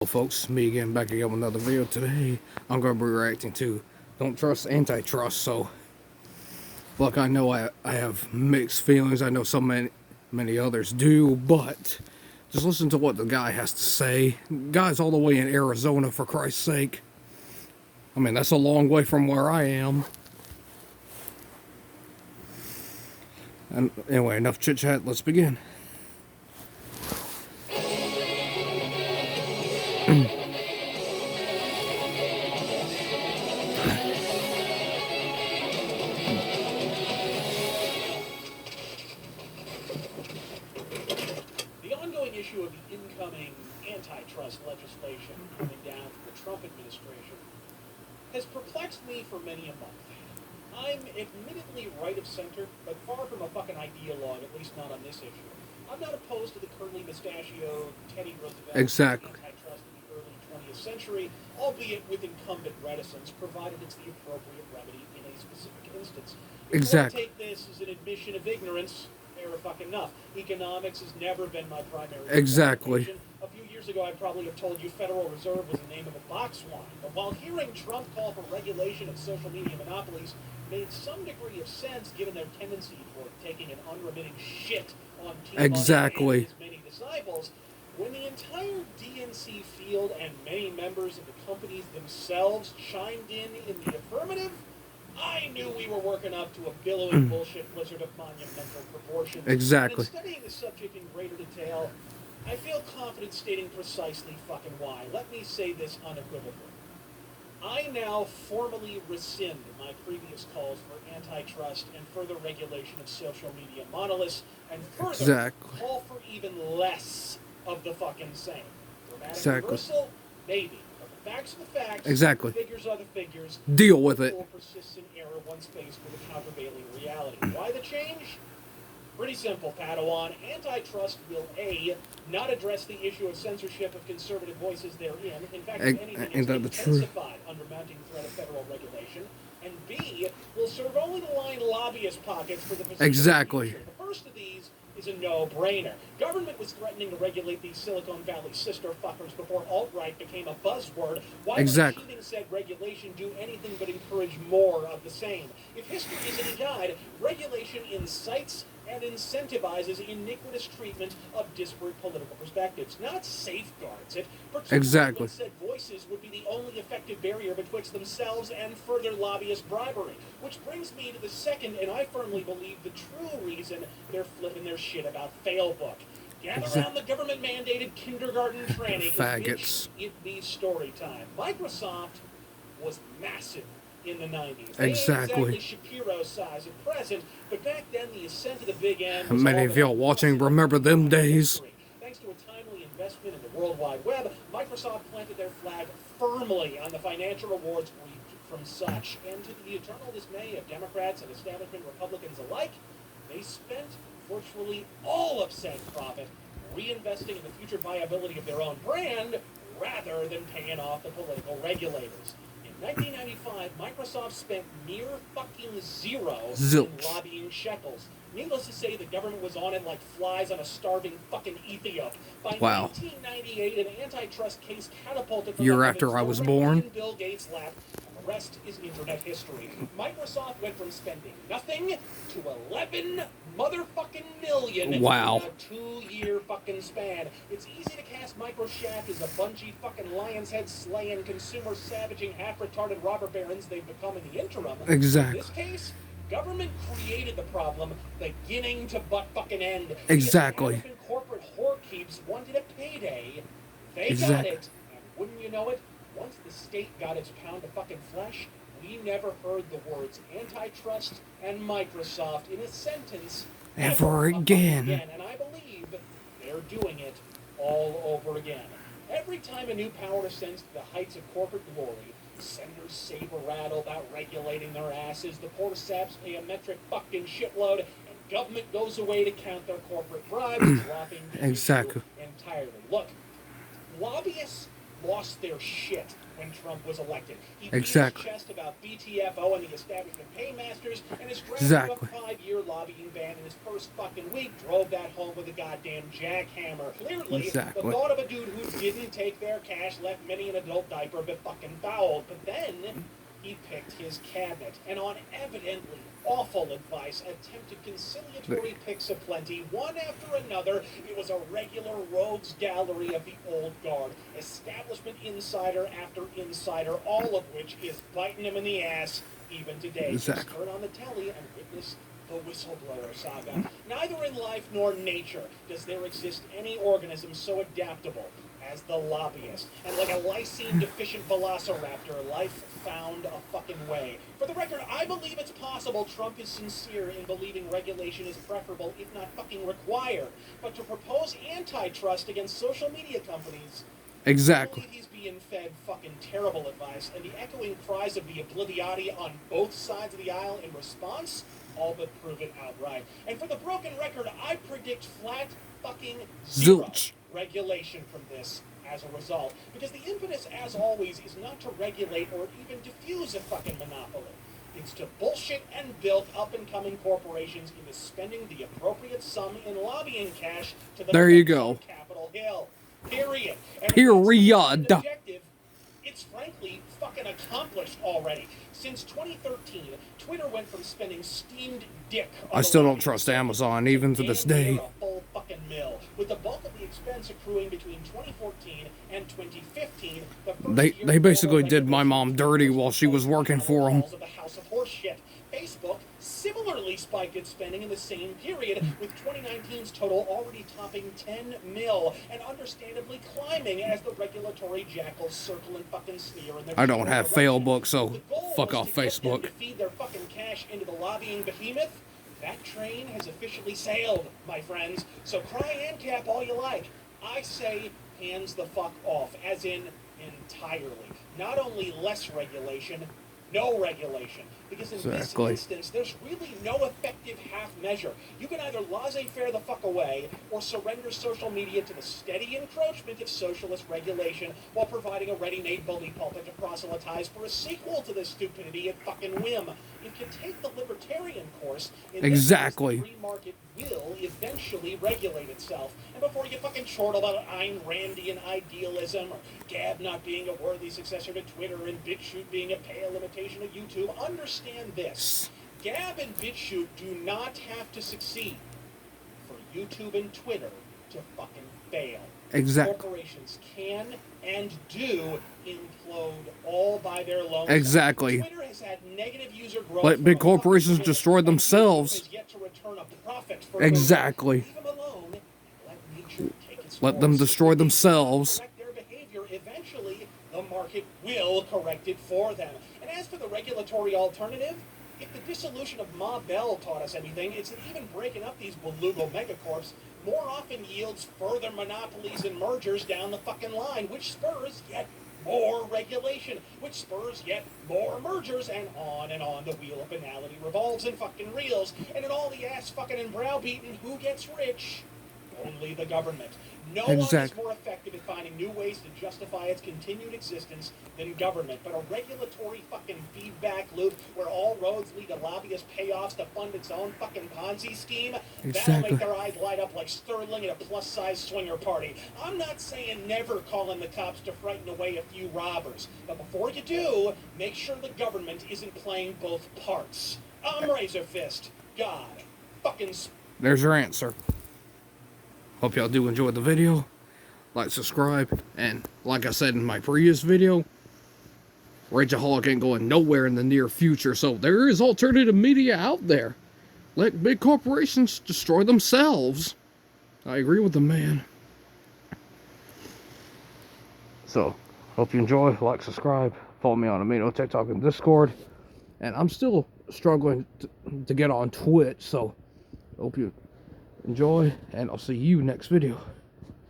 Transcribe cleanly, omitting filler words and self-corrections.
Hello folks, me again, back again with another video. Today I'm going to be reacting to Don't Trust Antitrust. So look, I know I have mixed feelings. I know so many others do, but just listen to what the guy has to say. Guy's all the way in Arizona, for Christ's sake. I mean, that's a long way from where I am. And anyway, enough chit chat, let's begin. The ongoing issue of the incoming antitrust legislation coming down from the Trump administration has perplexed me for many a month. I'm admittedly right of center, but far from a fucking ideologue, at least not on this issue. I'm not opposed to the curly mustachioed Teddy Roosevelt Exactly. antitrust of the early 20th century, albeit with incumbent reticence, provided it's the appropriate remedy in a specific instance. If Exactly. you want to take this as an admission of ignorance, fair fucking enough. Economics has never been my primary Exactly. preoccupation. A few years ago, I probably have told you Federal Reserve was the name of a box wine. But while hearing Trump call for regulation of social media monopolies made some degree of sense given their tendency for taking an unremitting shit on T-Money Exactly. and his many disciples, when the entire DNC field and many members of the companies themselves chimed in the affirmative, I knew we were working up to a billowing bullshit blizzard of monumental proportions. Exactly. And in studying the subject in greater detail, I feel confident stating precisely fucking why. Let me say this unequivocally. I now formally rescind my previous calls for antitrust and further regulation of social media monoliths, and further Exactly. call for even less of the fucking same. Dramatic Exactly. reversal? Maybe. But the facts are the facts. Exactly. The figures are the figures. Deal with it. Or persistent error once faced with a countervailing reality. Why the change? Pretty simple, Padawan. Antitrust will A, not address the issue of censorship of conservative voices therein. In fact, if anything, Ain't it's that the truth? intensified under mounting threat of federal regulation. And B, will serve only to line lobbyist pockets for the foreseeable Exactly. future. The first of these is a no-brainer. Government was threatening to regulate these Silicon Valley sister fuckers before alt-right became a buzzword. Why Exactly. would achieving said regulation do anything but encourage more of the same? If history is any guide, regulation incites and incentivizes iniquitous treatment of disparate political perspectives, not safeguards it, particularly Exactly. when said voices would be the only effective barrier betwixt themselves and further lobbyist bribery. Which brings me to the second, and I firmly believe the true reason they're flipping their shit about Failbook. Gather around the government-mandated kindergarten tranny, 'cause Faggots. it be story time. Microsoft was massive in the 90s. Exactly. They ain't exactly Shapiro size at present, but back then the ascent of the big M was Many all of that y'all was watching possible remember in them modern days. history. Thanks to a timely investment in the World Wide Web, Microsoft planted their flag firmly on the financial rewards reaped from such. And to the eternal dismay of Democrats and establishment Republicans alike, they spent virtually all of said profit reinvesting in the future viability of their own brand rather than paying off the political regulators. In 1995, Microsoft spent near fucking zero Zilch. in lobbying shekels. Needless to say, the government was on it like flies on a starving fucking Ethiop. By Wow. 1998, an antitrust case catapulted the Year left after I was directly born. in Bill Gates' lap, and the rest is internet history. Microsoft went from spending nothing to 11 motherfucking million Wow. in a 2-year fucking span. It's easy to cast Microshaft as a bungee fucking lion's head slaying, consumer savaging, half-retarded robber barons they've become in the interim. Exactly. In this case, government created the problem, beginning to butt fucking end. Exactly. The American corporate whorekeeps wanted a payday. They got Exactly. it. And wouldn't you know it, once the state got its pound of fucking flesh, we never heard the words antitrust and Microsoft in a sentence Ever again. And I believe they're doing it all over again. Every time a new power ascends to the heights of corporate glory, senators saber-rattle about regulating their asses, the poor saps pay a metric fucking shitload, and government goes away to count their corporate bribes, dropping the Exactly. issue entirely. Look, lobbyists lost their shit when Trump was elected. He Exactly. beat his chest about BTFO and the establishment paymasters, and his draft Exactly. of a 5-year lobbying ban in his first fucking week drove that home with a goddamn jackhammer. Clearly, Exactly. the thought of a dude who didn't take their cash left many an adult diaper a bit fucking fouled. But then he picked his cabinet, and on evidently awful advice, attempted conciliatory picks aplenty, one after another. It was a regular rogues gallery of the old guard, establishment insider after insider, all of which is biting him in the ass even today. Exactly. Just turn on the telly and witness the whistleblower saga. Neither in life nor nature does there exist any organism so adaptable as the lobbyist. And like a lysine deficient velociraptor, life found a fucking way. For the record, I believe it's possible Trump is sincere in believing regulation is preferable, if not fucking required. But to propose antitrust against social media companies, Exactly. I believe he's being fed fucking terrible advice, and the echoing cries of the obliviati on both sides of the aisle in response all but prove it outright. And for the broken record, I predict flat fucking zero Zilch. regulation from this as a result. Because the impetus, as always, is not to regulate or even diffuse a fucking monopoly. It's to bullshit and bilk up-and-coming corporations into spending the appropriate sum in lobbying cash to the There you go. Capitol Hill. Period. And Period. objective, it's frankly fucking accomplished already. Since 2013, Twitter went from spending steamed dick on I still the don't lobby trust Amazon, even to this day. a full fucking mill, with the bulk of the expense accruing between 2014 and 2015. The first They basically did my mom dirty while she was working for them. of the House of Horseshit. Facebook similarly spiked its spending in the same period, with 2019's total already topping 10 mil, and understandably climbing as the regulatory jackals circle and fucking sneer in their I don't have direction. Facebook, so The goal fuck was off to get them Facebook. to feed their fucking cash into the lobbying behemoth. That train has officially sailed, my friends. So cry and cap all you like. I say hands the fuck off, as in entirely. Not only less regulation, no regulation. Because in Exactly. this instance, there's really no effective half measure. You can either laissez-faire the fuck away, or surrender social media to the steady encroachment of socialist regulation while providing a ready-made bully pulpit to proselytize for a sequel to this stupidity at fucking whim. If you take the libertarian course, in Exactly. this case, the free market will eventually regulate itself. And before you fucking chortle about Ayn Randian idealism, or Gab not being a worthy successor to Twitter, and BitChute being a pale imitation of YouTube, understand this. Gab and BitChute do not have to succeed for YouTube and Twitter to fucking fail. Exactly. Corporations can and do implode all by their lonesome. Exactly. Twitter has had negative user growth. Let big for a fucking corporations minute, destroy and YouTube themselves. has yet to return a profit for Exactly. Leave them alone. Let nature take its Let them course. destroy If they themselves. correct their behavior, eventually the market will correct it for them. And as for the regulatory alternative, if the dissolution of Ma Bell taught us anything, it's that even breaking up these beluga megacorps more often yields further monopolies and mergers down the fucking line, which spurs yet more regulation, which spurs yet more mergers, and on the wheel of banality revolves and fucking reels. And in all the ass fucking and browbeaten, who gets rich? Only the government. No one is Exactly. more effective at finding new ways to justify its continued existence than government. But a regulatory fucking feedback loop where all roads lead to lobbyist payoffs to fund its own fucking Ponzi scheme, that'll Exactly. make their eyes light up like Sterling at a plus-size swinger party. I'm not saying never call in the cops to frighten away a few robbers. But before you do, make sure the government isn't playing both parts. I'm Razor Fist. God. Fucking There's your answer. Hope y'all do enjoy the video. Like, subscribe, and like I said in my previous video, Rageaholic ain't going nowhere in the near future, so there is alternative media out there. Let big corporations destroy themselves. I agree with the man. So, hope you enjoy. Like, subscribe. Follow me on Amino, TikTok, and Discord. And I'm still struggling to get on Twitch, so hope you enjoy, and I'll see you next video.